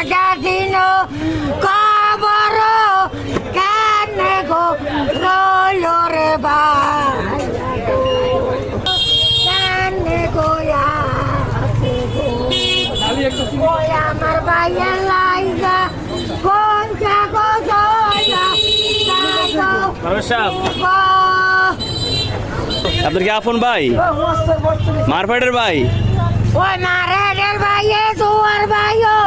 দিন কবর কেনে গো রইল রে ভাই কেনে গো আছে গো ওই আমার ভাইয়ের লাইগা কোন জাগো জয়া আপনার কি আপন ভাই মারফাটের ভাই ওই মারের ভাইয়ে জোয়ার ভাইও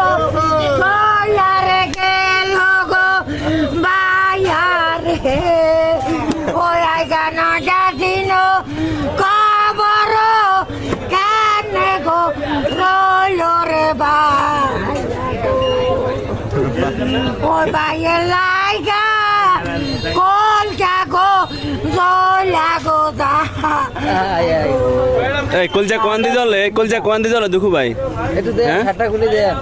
চলারে গেল গো ভাইয়ারে ওই গানটা দিন কবর কেনে গো রইল রে ভাই ওই ভাইয়ের লাইগা কোন জাগো জলা গো দা এই কলজা কোয়ান দি জলে দুখু ভাই একটু দেন হ্যাঁ? খাটটা খুলে দেন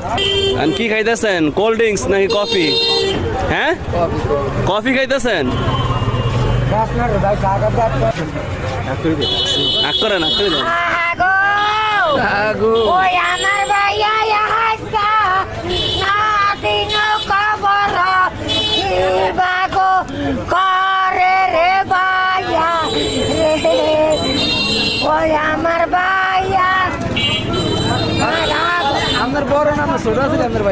আর কি খাইতেছেন কোল্ড ড্রিঙ্কস নাকি কফি হ্যাঁ কফি খাইতেছেন আপনার ভাই কাগজ আক করে দেন আগো আগো ওই আমার ভাইয়া হাসা না দিন কবর বাগো করে রে ভাইয়া রে ওই আমার ভাইয়া আপনার বড় না ছোট আছে আপনার ভাই